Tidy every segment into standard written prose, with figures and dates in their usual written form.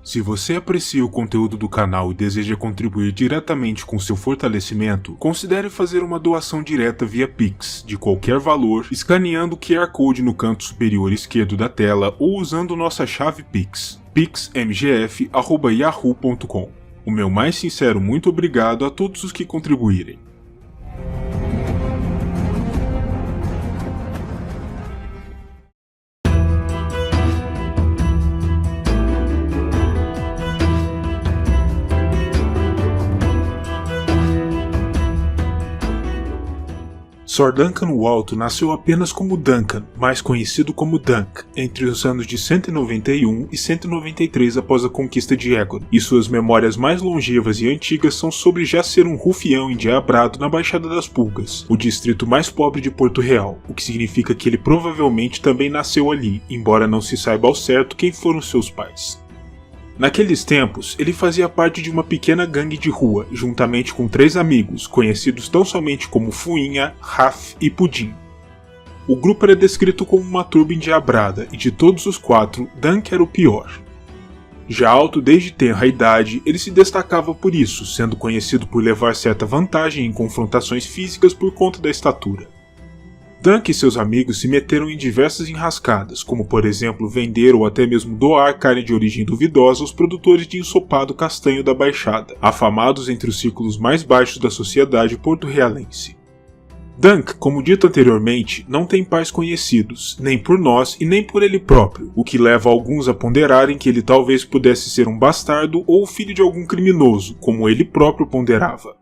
Se você aprecia o conteúdo do canal e deseja contribuir diretamente com seu fortalecimento, considere fazer uma doação direta via Pix, de qualquer valor, escaneando o QR Code no canto superior esquerdo da tela ou usando nossa chave Pix, pixmgf@yahoo.com. O meu mais sincero muito obrigado a todos os que contribuírem. Sir Duncan Walto nasceu apenas como Duncan, mais conhecido como Dunk, entre os anos de 191 e 193 após a conquista de Egon, e suas memórias mais longevas e antigas são sobre já ser um rufião endiabrado na Baixada das Pulgas, o distrito mais pobre de Porto Real, o que significa que ele provavelmente também nasceu ali, embora não se saiba ao certo quem foram seus pais. Naqueles tempos, ele fazia parte de uma pequena gangue de rua, juntamente com 3 amigos, conhecidos tão somente como Fuinha, Raf e Pudim. O grupo era descrito como uma turba endiabrada, e de todos os 4, Dunk era o pior. Já alto desde tenra idade, ele se destacava por isso, sendo conhecido por levar certa vantagem em confrontações físicas por conta da estatura. Dunk e seus amigos se meteram em diversas enrascadas, como por exemplo vender ou até mesmo doar carne de origem duvidosa aos produtores de ensopado castanho da Baixada, afamados entre os círculos mais baixos da sociedade porto-realense. Dunk, como dito anteriormente, não tem pais conhecidos, nem por nós e nem por ele próprio, o que leva alguns a ponderarem que ele talvez pudesse ser um bastardo ou filho de algum criminoso, como ele próprio ponderava.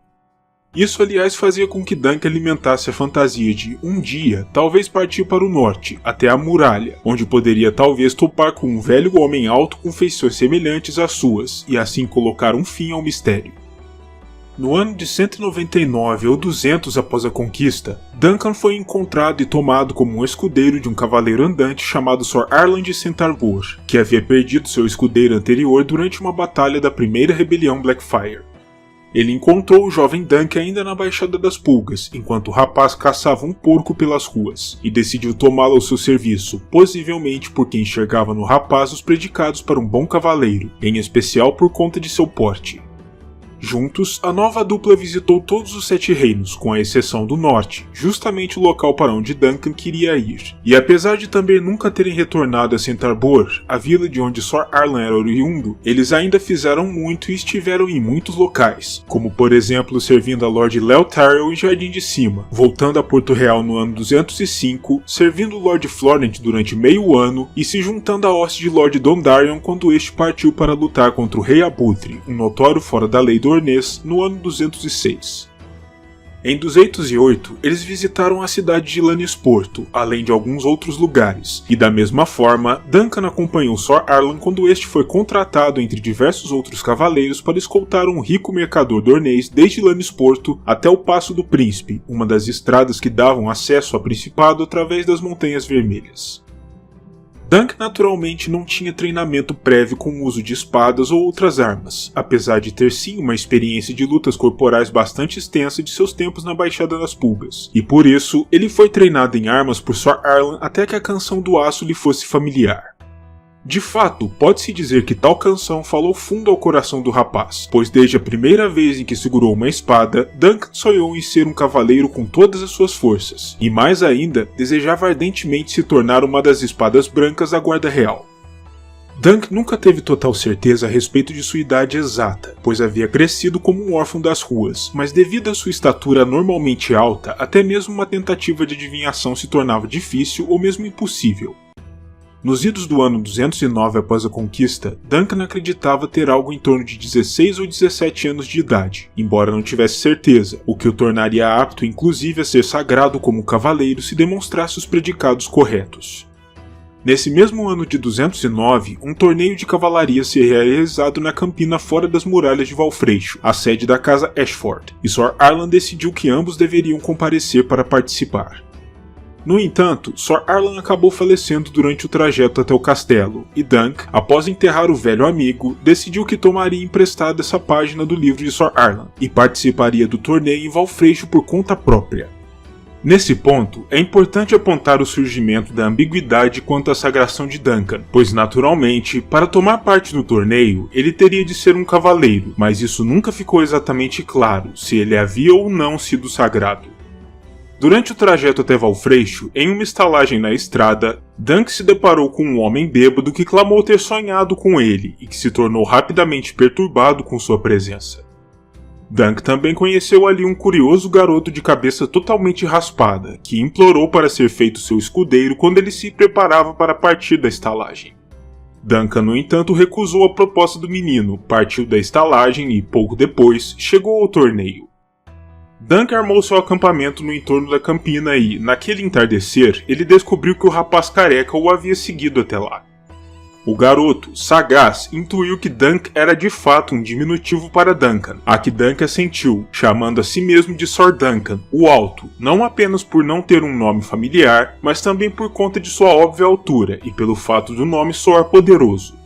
Isso, aliás, fazia com que Dunk alimentasse a fantasia de, um dia, talvez partir para o norte, até a muralha, onde poderia talvez topar com um velho homem alto com feições semelhantes às suas, e assim colocar um fim ao mistério. No ano de 199 ou 200 após a conquista, Duncan foi encontrado e tomado como um escudeiro de um cavaleiro andante chamado Sir Arlan Centaur, que havia perdido seu escudeiro anterior durante uma batalha da primeira rebelião Blackfire. Ele encontrou o jovem Dunk ainda na Baixada das Pulgas, enquanto o rapaz caçava um porco pelas ruas, e decidiu tomá-lo ao seu serviço, possivelmente porque enxergava no rapaz os predicados para um bom cavaleiro, em especial por conta de seu porte. Juntos, a nova dupla visitou todos os 7 reinos, com a exceção do norte, justamente o local para onde Duncan queria ir. E apesar de também nunca terem retornado a Centaur, a vila de onde Sir Arlan era oriundo, eles ainda fizeram muito e estiveram em muitos locais, como por exemplo servindo a Lord Lel Tyrell em Jardim de Cima, voltando a Porto Real no ano 205, servindo o Lord Florent durante meio ano e se juntando à hoste de Lord Dondarrion quando este partiu para lutar contra o Rei Abutre, um notório fora da lei do Ornês, no ano 206. Em 208, eles visitaram a cidade de Lannisporto, além de alguns outros lugares, e da mesma forma, Duncan acompanhou Sir Arlan quando este foi contratado entre diversos outros cavaleiros para escoltar um rico mercador dornês desde Lannisporto até o Passo do Príncipe, uma das estradas que davam acesso ao Principado através das Montanhas Vermelhas. Dunk naturalmente não tinha treinamento prévio com o uso de espadas ou outras armas, apesar de ter sim uma experiência de lutas corporais bastante extensa de seus tempos na Baixada das Pulgas, e por isso ele foi treinado em armas por Sir Arlan até que a canção do aço lhe fosse familiar. De fato, pode-se dizer que tal canção falou fundo ao coração do rapaz, pois desde a primeira vez em que segurou uma espada, Duncan sonhou em ser um cavaleiro com todas as suas forças, e mais ainda, desejava ardentemente se tornar uma das espadas brancas da Guarda Real. Dunk nunca teve total certeza a respeito de sua idade exata, pois havia crescido como um órfão das ruas, mas devido à sua estatura normalmente alta, até mesmo uma tentativa de adivinhação se tornava difícil ou mesmo impossível. Nos idos do ano 209 após a conquista, Duncan acreditava ter algo em torno de 16 ou 17 anos de idade, embora não tivesse certeza, o que o tornaria apto inclusive a ser sagrado como cavaleiro se demonstrasse os predicados corretos. Nesse mesmo ano de 209, um torneio de cavalaria seria realizado na campina fora das muralhas de Valfreixo, a sede da casa Ashford, e Sir Arlan decidiu que ambos deveriam comparecer para participar. No entanto, Sir Arlan acabou falecendo durante o trajeto até o castelo, e Dunk, após enterrar o velho amigo, decidiu que tomaria emprestada essa página do livro de Sir Arlan, e participaria do torneio em Valfreixo por conta própria. Nesse ponto, é importante apontar o surgimento da ambiguidade quanto à sagração de Duncan, pois naturalmente, para tomar parte no torneio, ele teria de ser um cavaleiro, mas isso nunca ficou exatamente claro, se ele havia ou não sido sagrado. Durante o trajeto até Valfreixo, em uma estalagem na estrada, Dunk se deparou com um homem bêbado que clamou ter sonhado com ele e que se tornou rapidamente perturbado com sua presença. Dunk também conheceu ali um curioso garoto de cabeça totalmente raspada, que implorou para ser feito seu escudeiro quando ele se preparava para partir da estalagem. Duncan, no entanto, recusou a proposta do menino, partiu da estalagem e, pouco depois, chegou ao torneio. Dunk armou seu acampamento no entorno da campina e, naquele entardecer, ele descobriu que o rapaz careca o havia seguido até lá. O garoto, sagaz, intuiu que Dunk era de fato um diminutivo para Duncan, a que Dunk assentiu, chamando a si mesmo de Sor Duncan, o Alto, não apenas por não ter um nome familiar, mas também por conta de sua óbvia altura e pelo fato do nome soar poderoso.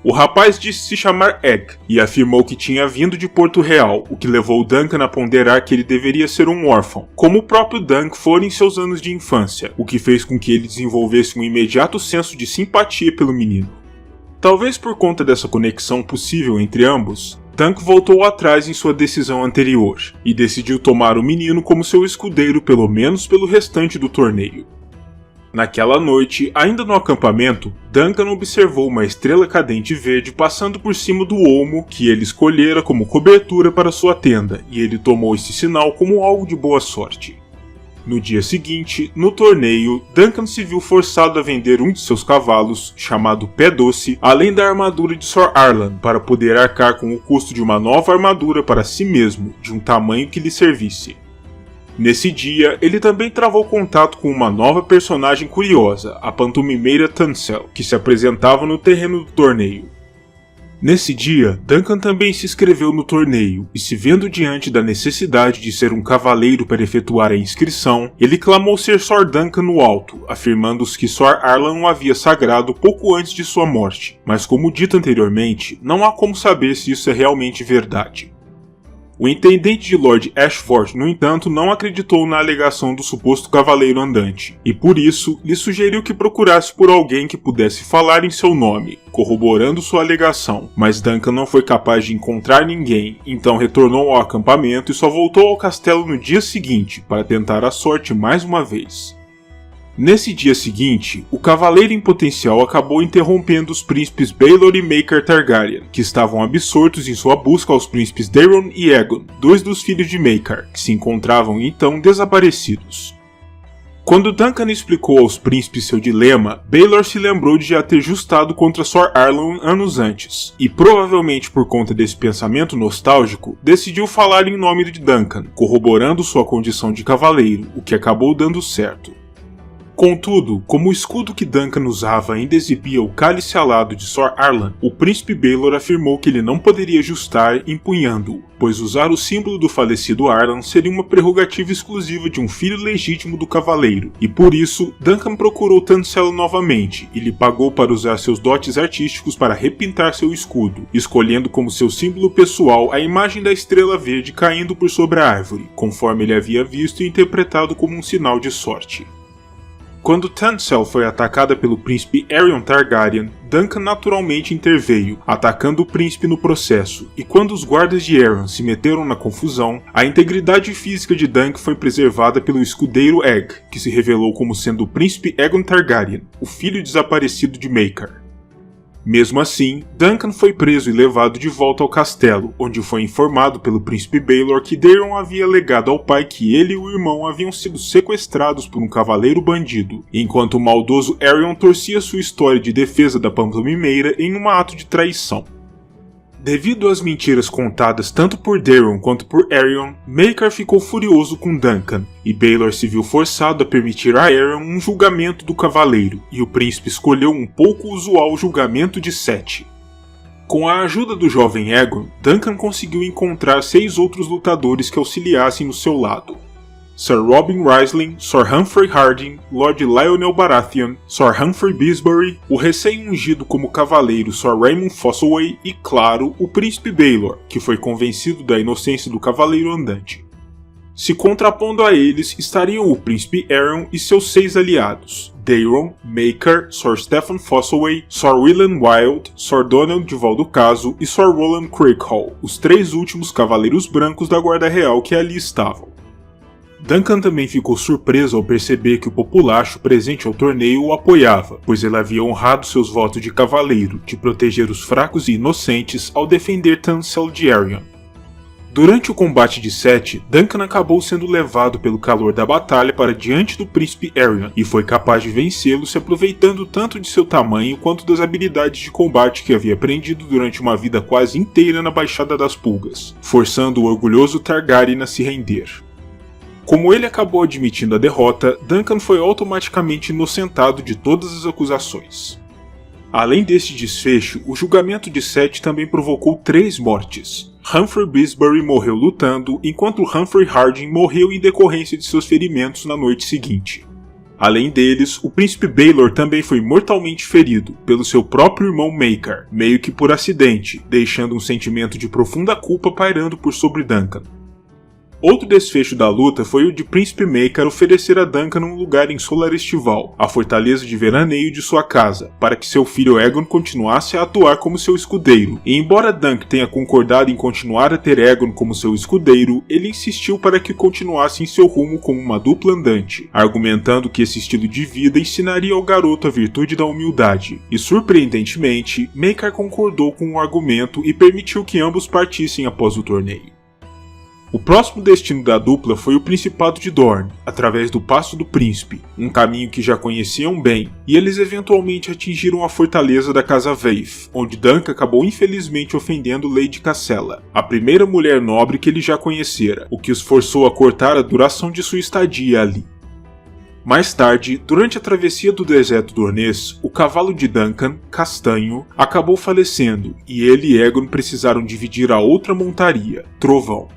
O rapaz disse se chamar Egg e afirmou que tinha vindo de Porto Real, o que levou Duncan a ponderar que ele deveria ser um órfão, como o próprio Dunk fora em seus anos de infância, o que fez com que ele desenvolvesse um imediato senso de simpatia pelo menino. Talvez por conta dessa conexão possível entre ambos, Dunk voltou atrás em sua decisão anterior e decidiu tomar o menino como seu escudeiro pelo menos pelo restante do torneio. Naquela noite, ainda no acampamento, Duncan observou uma estrela cadente verde passando por cima do olmo que ele escolhera como cobertura para sua tenda, e ele tomou esse sinal como algo de boa sorte. No dia seguinte, no torneio, Duncan se viu forçado a vender um de seus cavalos, chamado Pé Doce, além da armadura de Sor Arlan, para poder arcar com o custo de uma nova armadura para si mesmo, de um tamanho que lhe servisse. Nesse dia, ele também travou contato com uma nova personagem curiosa, a pantomimeira Tansel, que se apresentava no terreno do torneio. Nesse dia, Duncan também se inscreveu no torneio, e se vendo diante da necessidade de ser um cavaleiro para efetuar a inscrição, ele clamou ser Sor Duncan no alto, afirmando que Sor Arlan o havia sagrado pouco antes de sua morte, mas como dito anteriormente, não há como saber se isso é realmente verdade. O intendente de Lord Ashford, no entanto, não acreditou na alegação do suposto cavaleiro andante, e por isso lhe sugeriu que procurasse por alguém que pudesse falar em seu nome, corroborando sua alegação, mas Duncan não foi capaz de encontrar ninguém, então retornou ao acampamento e só voltou ao castelo no dia seguinte para tentar a sorte mais uma vez. Nesse dia seguinte, o cavaleiro em potencial acabou interrompendo os príncipes Baelor e Maekar Targaryen, que estavam absortos em sua busca aos príncipes Daeron e Aegon, dois dos filhos de Maekar, que se encontravam então desaparecidos. Quando Duncan explicou aos príncipes seu dilema, Baelor se lembrou de já ter justado contra Sor Arlan anos antes, e provavelmente por conta desse pensamento nostálgico, decidiu falar em nome de Duncan, corroborando sua condição de cavaleiro, o que acabou dando certo. Contudo, como o escudo que Duncan usava ainda exibia o cálice alado de Sor Arlan, o príncipe Baelor afirmou que ele não poderia justar empunhando-o, pois usar o símbolo do falecido Arlan seria uma prerrogativa exclusiva de um filho legítimo do cavaleiro, e por isso, Duncan procurou Tansel novamente e lhe pagou para usar seus dotes artísticos para repintar seu escudo, escolhendo como seu símbolo pessoal a imagem da estrela verde caindo por sobre a árvore, conforme ele havia visto e interpretado como um sinal de sorte. Quando Tansel foi atacada pelo príncipe Aerion Targaryen, Duncan naturalmente interveio, atacando o príncipe no processo, e quando os guardas de Aerion se meteram na confusão, a integridade física de Dunk foi preservada pelo escudeiro Egg, que se revelou como sendo o príncipe Aegon Targaryen, o filho desaparecido de Maekar. Mesmo assim, Duncan foi preso e levado de volta ao castelo, onde foi informado pelo príncipe Baelor que Daeron havia alegado ao pai que ele e o irmão haviam sido sequestrados por um cavaleiro bandido, enquanto o maldoso Aerion torcia sua história de defesa da pantomimeira em um ato de traição. Devido às mentiras contadas tanto por Daeron quanto por Aerion, Maekar ficou furioso com Duncan, e Baelor se viu forçado a permitir a Aerion um julgamento do cavaleiro, e o príncipe escolheu um pouco usual julgamento de 7. Com a ajuda do jovem Aegon, Duncan conseguiu encontrar 6 outros lutadores que auxiliassem no seu lado. Sir Robin Rysling, Sir Humphrey Harding, Lord Lionel Baratheon, Sir Humphrey Bisbury, o recém-ungido como cavaleiro Sir Raymond Fossoway e, claro, o príncipe Baelor, que foi convencido da inocência do cavaleiro andante. Se contrapondo a eles estariam o Príncipe Aeron e seus 6 aliados, Daeron, Maekar, Sir Stefan Fossoway, Sir William Wilde, Sir Donald de Valducaso e Sir Roland Craighall, os 3 últimos cavaleiros brancos da Guarda Real que ali estavam. Duncan também ficou surpreso ao perceber que o populacho presente ao torneio o apoiava, pois ele havia honrado seus votos de cavaleiro, de proteger os fracos e inocentes ao defender Tansel de Arion. Durante o combate de Sete, Duncan acabou sendo levado pelo calor da batalha para diante do príncipe Arion e foi capaz de vencê-lo se aproveitando tanto de seu tamanho quanto das habilidades de combate que havia aprendido durante uma vida quase inteira na Baixada das Pulgas, forçando o orgulhoso Targaryen a se render. Como ele acabou admitindo a derrota, Duncan foi automaticamente inocentado de todas as acusações. Além deste desfecho, o julgamento de Sete também provocou 3 mortes. Humphrey Bisbury morreu lutando, enquanto Humphrey Harding morreu em decorrência de seus ferimentos na noite seguinte. Além deles, o príncipe Baelor também foi mortalmente ferido pelo seu próprio irmão Maekar, meio que por acidente, deixando um sentimento de profunda culpa pairando por sobre Duncan. Outro desfecho da luta foi o de Príncipe Maekar oferecer a Duncan um lugar em Solar Estival, a fortaleza de veraneio de sua casa, para que seu filho Aegon continuasse a atuar como seu escudeiro. E embora Duncan tenha concordado em continuar a ter Aegon como seu escudeiro, ele insistiu para que continuasse em seu rumo como uma dupla andante, argumentando que esse estilo de vida ensinaria ao garoto a virtude da humildade. E surpreendentemente, Maekar concordou com o argumento e permitiu que ambos partissem após o torneio. O próximo destino da dupla foi o Principado de Dorne, através do Passo do Príncipe, um caminho que já conheciam bem, e eles eventualmente atingiram a fortaleza da Casa Veith, onde Duncan acabou infelizmente ofendendo Lady Cassella, a primeira mulher nobre que ele já conhecera, o que os forçou a cortar a duração de sua estadia ali. Mais tarde, durante a travessia do deserto dornês, o cavalo de Duncan, Castanho, acabou falecendo, e ele e Aegon precisaram dividir a outra montaria, Trovão.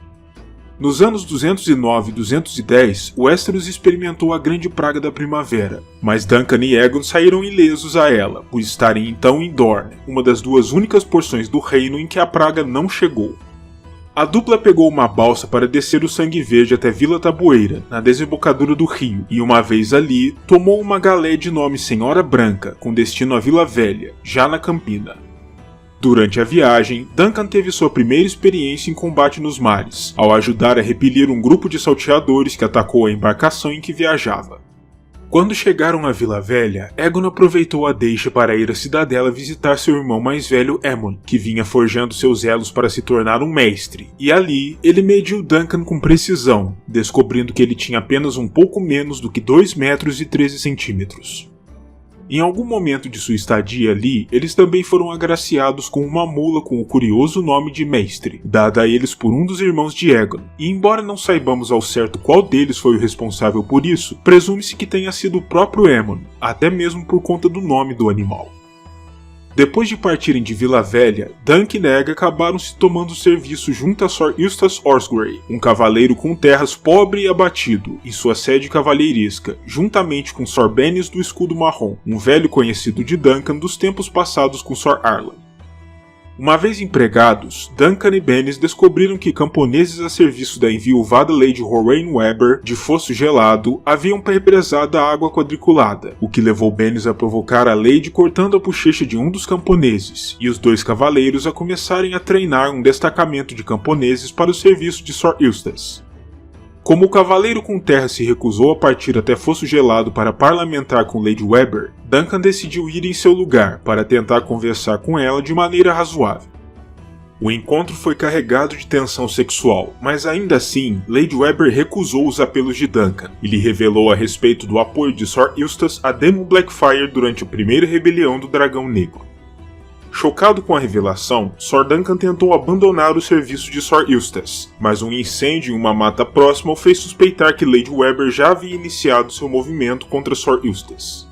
Nos anos 209 e 210, Westeros experimentou a Grande Praga da Primavera, mas Duncan e Aegon saíram ilesos a ela, por estarem então em Dorne, uma das 2 únicas porções do reino em que a praga não chegou. A dupla pegou uma balsa para descer o Sangue Verde até Vila Tabueira, na desembocadura do rio, e uma vez ali, tomou uma galé de nome Senhora Branca, com destino à Vila Velha, já na Campina. Durante a viagem, Duncan teve sua primeira experiência em combate nos mares, ao ajudar a repelir um grupo de salteadores que atacou a embarcação em que viajava. Quando chegaram à Vila Velha, Aegon aproveitou a deixa para ir à cidadela visitar seu irmão mais velho Aemon, que vinha forjando seus elos para se tornar um mestre, e ali ele mediu Duncan com precisão, descobrindo que ele tinha apenas um pouco menos do que 2 metros e 13 centímetros. Em algum momento de sua estadia ali, eles também foram agraciados com uma mula com o curioso nome de Mestre, dada a eles por um dos irmãos de Aegon, e embora não saibamos ao certo qual deles foi o responsável por isso, presume-se que tenha sido o próprio Aemon, até mesmo por conta do nome do animal. Depois de partirem de Vila Velha, Duncan e Aegon acabaram se tomando serviço junto a Sir Eustace Osgrey, um cavaleiro com terras pobre e abatido, em sua sede cavalheiresca, juntamente com Sir Bennis do Escudo Marrom, um velho conhecido de Duncan dos tempos passados com Sir Arlan. Uma vez empregados, Duncan e Bennis descobriram que camponeses a serviço da enviuvada Lady Horaine Webber, de Fosso Gelado, haviam represado a água quadriculada, o que levou Bennis a provocar a Lady cortando a bochecha de um dos camponeses, e os 2 cavaleiros a começarem a treinar um destacamento de camponeses para o serviço de Sir Eustace. Como o cavaleiro com terra se recusou a partir até Fosso Gelado para parlamentar com Lady Webber, Duncan decidiu ir em seu lugar para tentar conversar com ela de maneira razoável. O encontro foi carregado de tensão sexual, mas ainda assim, Lady Webber recusou os apelos de Duncan e lhe revelou a respeito do apoio de Sir Eustace a Daemon Blackfyre durante a primeira rebelião do Dragão Negro. Chocado com a revelação, Sir Duncan tentou abandonar o serviço de Sir Eustace, mas um incêndio em uma mata próxima o fez suspeitar que Lady Webber já havia iniciado seu movimento contra Sir Eustace.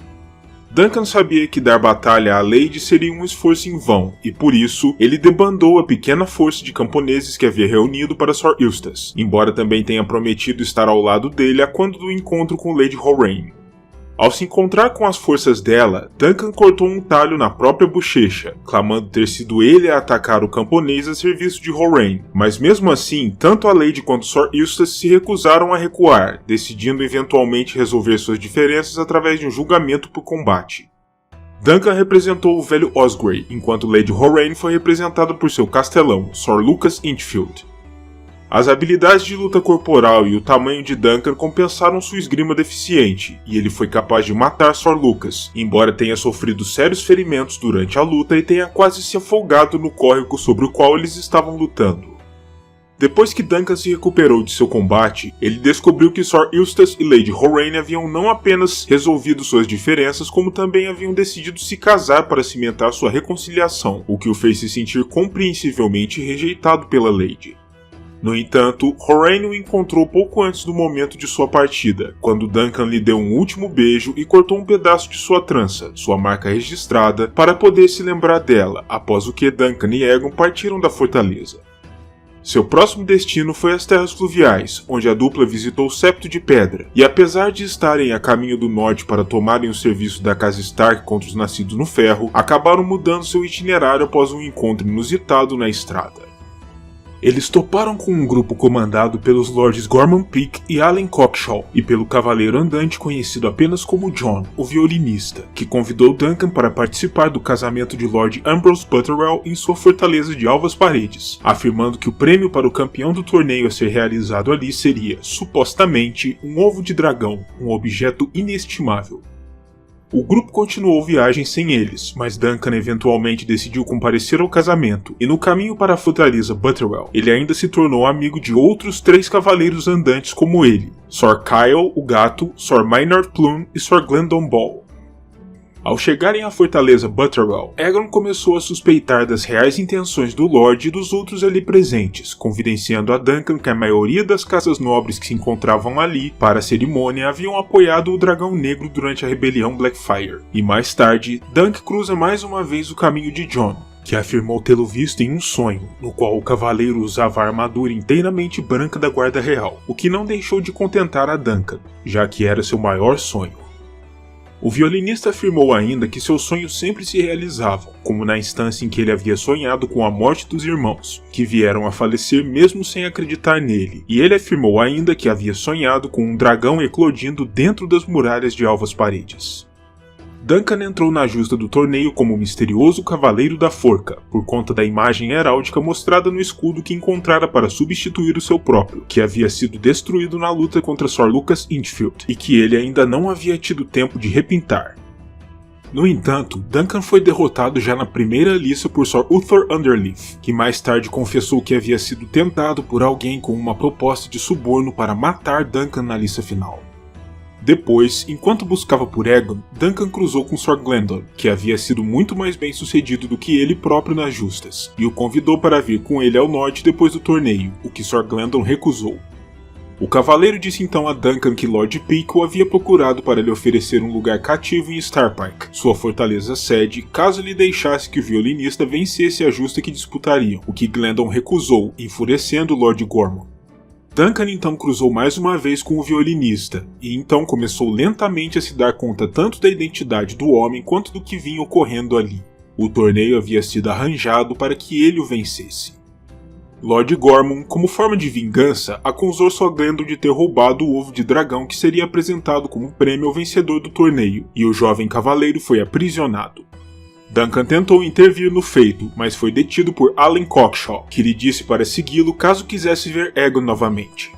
Duncan sabia que dar batalha à Lady seria um esforço em vão, e por isso, ele debandou a pequena força de camponeses que havia reunido para Sir Eustace, embora também tenha prometido estar ao lado dele a quando do encontro com Lady Horaine. Ao se encontrar com as forças dela, Duncan cortou um talho na própria bochecha, clamando ter sido ele a atacar o camponês a serviço de Horain. Mas mesmo assim, tanto a Lady quanto Sir Eustace se recusaram a recuar, decidindo eventualmente resolver suas diferenças através de um julgamento por combate. Duncan representou o velho Osgrey, enquanto Lady Horain foi representada por seu castelão, Sir Lucas Inchfield. As habilidades de luta corporal e o tamanho de Duncan compensaram sua esgrima deficiente, e ele foi capaz de matar Sir Lucas, embora tenha sofrido sérios ferimentos durante a luta e tenha quase se afogado no córrego sobre o qual eles estavam lutando. Depois que Duncan se recuperou de seu combate, ele descobriu que Sir Eustace e Lady Horain haviam não apenas resolvido suas diferenças, como também haviam decidido se casar para cimentar sua reconciliação, o que o fez se sentir compreensivelmente rejeitado pela Lady. No entanto, Horain o encontrou pouco antes do momento de sua partida, quando Duncan lhe deu um último beijo e cortou um pedaço de sua trança, sua marca registrada, para poder se lembrar dela, após o que Duncan e Aegon partiram da fortaleza. Seu próximo destino foi as Terras Fluviais, onde a dupla visitou o Septo de Pedra, e apesar de estarem a caminho do norte para tomarem o serviço da Casa Stark contra os Nascidos no Ferro, acabaram mudando seu itinerário após um encontro inusitado na estrada. Eles toparam com um grupo comandado pelos Lords Gorman Peak e Allen Cockshaw, e pelo cavaleiro andante conhecido apenas como John, o violinista, que convidou Duncan para participar do casamento de Lord Ambrose Butterwell em sua fortaleza de Alvas Paredes, afirmando que o prêmio para o campeão do torneio a ser realizado ali seria, supostamente, um ovo de dragão, um objeto inestimável. O grupo continuou viagem sem eles, mas Duncan eventualmente decidiu comparecer ao casamento, e no caminho para a fortaleza Butterwell, ele ainda se tornou amigo de outros 3 cavaleiros andantes como ele, Sir Kyle, o Gato, Sir Maynard Plume e Sir Glendon Ball. Ao chegarem à fortaleza Butterwell, Aegon começou a suspeitar das reais intenções do Lorde e dos outros ali presentes, confidenciando a Duncan que a maioria das casas nobres que se encontravam ali para a cerimônia haviam apoiado o Dragão Negro durante a rebelião Blackfyre. E mais tarde, Duncan cruza mais uma vez o caminho de Jon, que afirmou tê-lo visto em um sonho, no qual o cavaleiro usava a armadura inteiramente branca da Guarda Real, o que não deixou de contentar a Duncan, já que era seu maior sonho. O violinista afirmou ainda que seus sonhos sempre se realizavam, como na instância em que ele havia sonhado com a morte dos irmãos, que vieram a falecer mesmo sem acreditar nele, e ele afirmou ainda que havia sonhado com um dragão eclodindo dentro das muralhas de Alvas Paredes. Duncan entrou na justa do torneio como o misterioso Cavaleiro da Forca, por conta da imagem heráldica mostrada no escudo que encontrara para substituir o seu próprio, que havia sido destruído na luta contra Sir Lucas Inchfield, e que ele ainda não havia tido tempo de repintar. No entanto, Duncan foi derrotado já na primeira liça por Sir Uther Underleaf, que mais tarde confessou que havia sido tentado por alguém com uma proposta de suborno para matar Duncan na liça final. Depois, enquanto buscava por Aegon, Duncan cruzou com Sir Glendon, que havia sido muito mais bem sucedido do que ele próprio nas justas, e o convidou para vir com ele ao norte depois do torneio, o que Sir Glendon recusou. O cavaleiro disse então a Duncan que Lord Peak o havia procurado para lhe oferecer um lugar cativo em Starpike, sua fortaleza sede, caso lhe deixasse que o violinista vencesse a justa que disputariam, o que Glendon recusou, enfurecendo Lord Gormon. Duncan então cruzou mais uma vez com o violinista, e então começou lentamente a se dar conta tanto da identidade do homem quanto do que vinha ocorrendo ali. O torneio havia sido arranjado para que ele o vencesse. Lord Gormon, como forma de vingança, acusou Sir Glendon de ter roubado o ovo de dragão que seria apresentado como prêmio ao vencedor do torneio, e o jovem cavaleiro foi aprisionado. Duncan tentou intervir no feito, mas foi detido por Allen Cockshaw, que lhe disse para segui-lo caso quisesse ver Aegon novamente.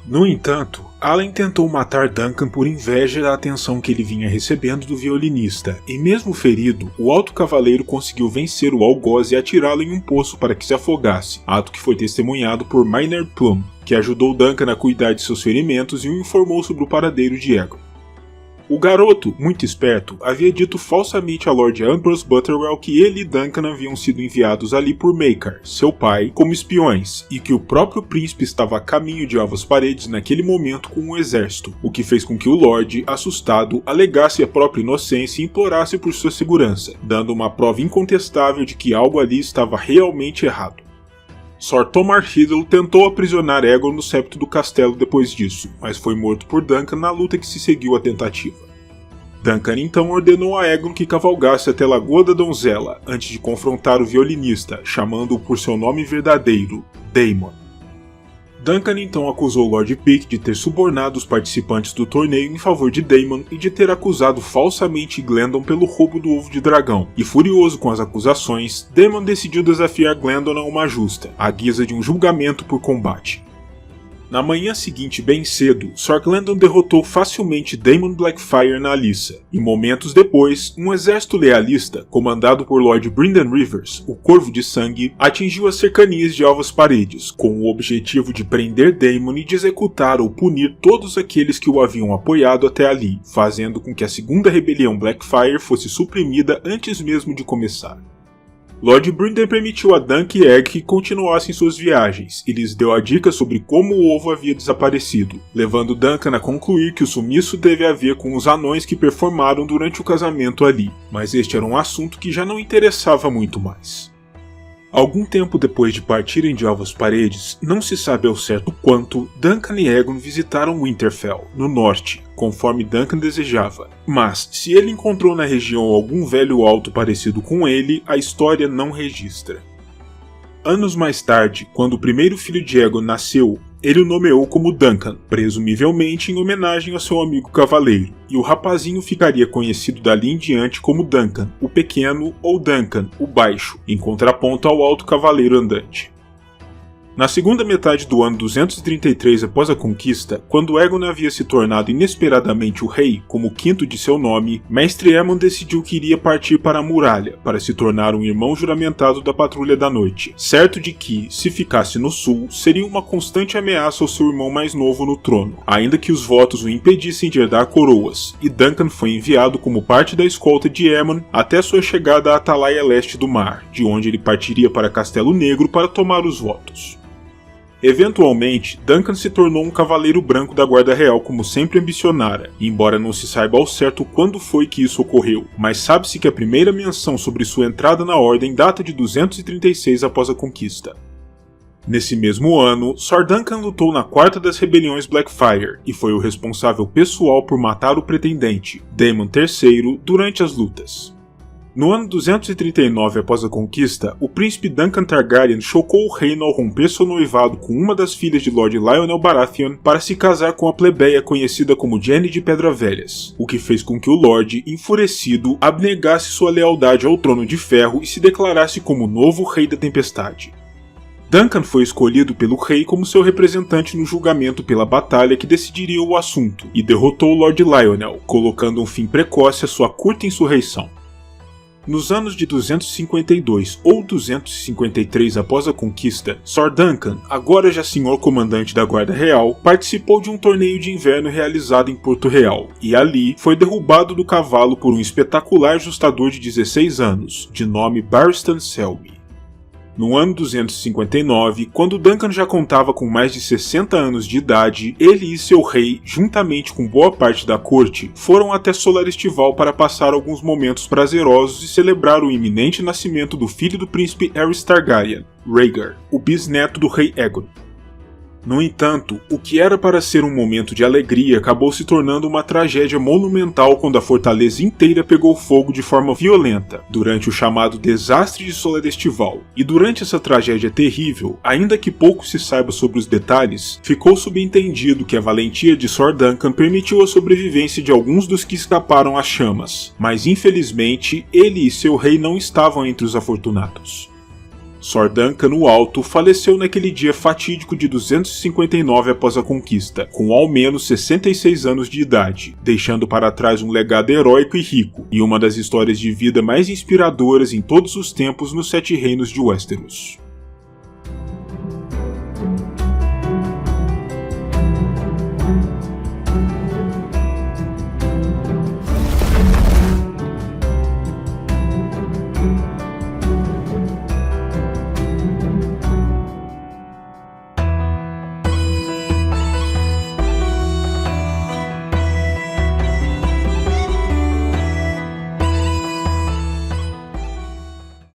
No entanto, Allen tentou matar Duncan por inveja da atenção que ele vinha recebendo do violinista, e mesmo ferido, o alto cavaleiro conseguiu vencer o algoz e atirá-lo em um poço para que se afogasse, ato que foi testemunhado por Maynard Plume, que ajudou Duncan a cuidar de seus ferimentos e o informou sobre o paradeiro de Aegon. O garoto, muito esperto, havia dito falsamente a Lord Ambrose Butterwell que ele e Duncan haviam sido enviados ali por Maekar, seu pai, como espiões, e que o próprio príncipe estava a caminho de Alvas Paredes naquele momento com um exército, o que fez com que o Lorde, assustado, alegasse a própria inocência e implorasse por sua segurança, dando uma prova incontestável de que algo ali estava realmente errado. Sir Tomar Riddle tentou aprisionar Aegon no septo do castelo depois disso, mas foi morto por Duncan na luta que se seguiu à tentativa. Duncan então ordenou a Aegon que cavalgasse até Lagoa da Donzela, antes de confrontar o violinista, chamando-o por seu nome verdadeiro, Daemon. Duncan então acusou Lord Pyke de ter subornado os participantes do torneio em favor de Daemon e de ter acusado falsamente Glendon pelo roubo do ovo de dragão, e furioso com as acusações, Daemon decidiu desafiar Glendon a uma justa, à guisa de um julgamento por combate. Na manhã seguinte, bem cedo, Sir Glendon derrotou facilmente Daemon Blackfyre na liça, e momentos depois, um exército lealista, comandado por Lord Brynden Rivers, o Corvo de Sangue, atingiu as cercanias de Alvas Paredes, com o objetivo de prender Daemon e de executar ou punir todos aqueles que o haviam apoiado até ali, fazendo com que a segunda rebelião Blackfyre fosse suprimida antes mesmo de começar. Lord Brynden permitiu a Dunk e Egg que continuassem suas viagens e lhes deu a dica sobre como o ovo havia desaparecido, levando Duncan a concluir que o sumiço teve a ver com os anões que performaram durante o casamento ali, mas este era um assunto que já não interessava muito mais. Algum tempo depois de partirem de Alvas Paredes, não se sabe ao certo quanto, Duncan e Aegon visitaram Winterfell, no norte, conforme Duncan desejava. Mas, se ele encontrou na região algum velho alto parecido com ele, a história não registra. Anos mais tarde, quando o primeiro filho de Aegon nasceu, ele o nomeou como Duncan, presumivelmente em homenagem ao seu amigo cavaleiro, e o rapazinho ficaria conhecido dali em diante como Duncan, o pequeno, ou Duncan, o baixo, em contraponto ao alto cavaleiro andante. Na segunda metade do ano 233 após a conquista, quando Aegon havia se tornado inesperadamente o rei, como o quinto de seu nome, Mestre Aemon decidiu que iria partir para a muralha, para se tornar um irmão juramentado da Patrulha da Noite, certo de que, se ficasse no sul, seria uma constante ameaça ao seu irmão mais novo no trono, ainda que os votos o impedissem de herdar coroas, e Duncan foi enviado como parte da escolta de Aemon até sua chegada à Atalaia Leste do Mar, de onde ele partiria para Castelo Negro para tomar os votos. Eventualmente, Duncan se tornou um cavaleiro branco da Guarda Real como sempre ambicionara, embora não se saiba ao certo quando foi que isso ocorreu, mas sabe-se que a primeira menção sobre sua entrada na Ordem data de 236 após a conquista. Nesse mesmo ano, Sir Duncan lutou na quarta das rebeliões Blackfyre e foi o responsável pessoal por matar o pretendente, Daemon III, durante as lutas. No ano 239 após a conquista, o príncipe Duncan Targaryen chocou o reino ao romper seu noivado com uma das filhas de Lord Lionel Baratheon para se casar com a plebeia conhecida como Jenny de Pedravelhas, o que fez com que o Lorde, enfurecido, abnegasse sua lealdade ao Trono de Ferro e se declarasse como o novo Rei da Tempestade. Duncan foi escolhido pelo rei como seu representante no julgamento pela batalha que decidiria o assunto, e derrotou Lord Lionel, colocando um fim precoce à sua curta insurreição. Nos anos de 252 ou 253 após a conquista, Sir Duncan, agora já senhor comandante da Guarda Real, participou de um torneio de inverno realizado em Porto Real, e ali foi derrubado do cavalo por um espetacular justador de 16 anos, de nome Barristan Selmy. No ano 259, quando Duncan já contava com mais de 60 anos de idade, ele e seu rei, juntamente com boa parte da corte, foram até Solar Estival para passar alguns momentos prazerosos e celebrar o iminente nascimento do filho do príncipe Aerys Targaryen, Rhaegar, o bisneto do rei Aegon. No entanto, o que era para ser um momento de alegria acabou se tornando uma tragédia monumental quando a fortaleza inteira pegou fogo de forma violenta, durante o chamado Desastre de Solar Estival. E durante essa tragédia terrível, ainda que pouco se saiba sobre os detalhes, ficou subentendido que a valentia de Sir Duncan permitiu a sobrevivência de alguns dos que escaparam às chamas, mas infelizmente ele e seu rei não estavam entre os afortunados. Sir Duncan o Alto faleceu naquele dia fatídico de 259 após a conquista, com ao menos 66 anos de idade, deixando para trás um legado heróico e rico, e uma das histórias de vida mais inspiradoras em todos os tempos nos Sete Reinos de Westeros.